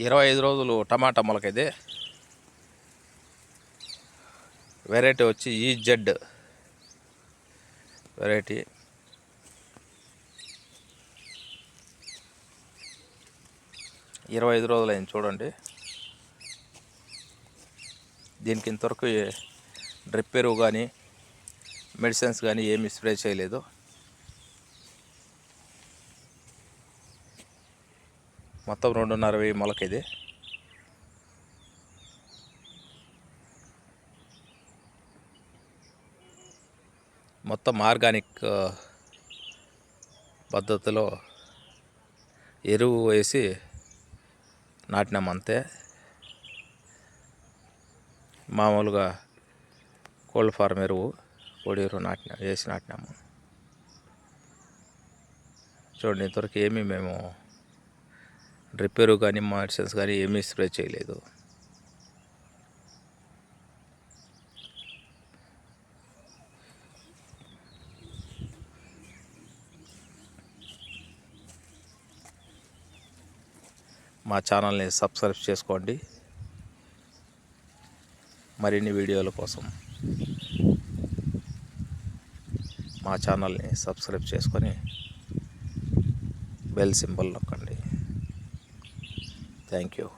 25 రోజులు టమాటా మొలకైతే వెరైటీ వచ్చి EZ variety. ఇరవై 25 రోజులు అయింది చూడండి. దీనికి ఇంతవరకు డ్రిప్ ఎరువు కానీ మెడిసిన్స్ కానీ ఏమీ స్ప్రే చేయలేదు. మొత్తం 2.5 మొలక ఇది. మొత్తం ఆర్గానిక్ పద్ధతిలో ఎరువు వేసి నాటినామంతే. మామూలుగా కోల్డ్ ఫార్మ్ ఎరువు పొడి ఎరువు వేసి నాటినాము. చూడండి, ఇంతవరకు ఏమీ మేము డ్రిప్ ఎరువు కానీ మెడిసిన్స్ కానీ ఏమీ స్ప్రే చేయలేదు. మా ఛానల్ని సబ్స్క్రైబ్ చేసుకోండి. మరిన్ని వీడియోల కోసం మా ఛానల్ని సబ్స్క్రైబ్ చేసుకొని బెల్ సింబల్ నొక్కండి. Thank you.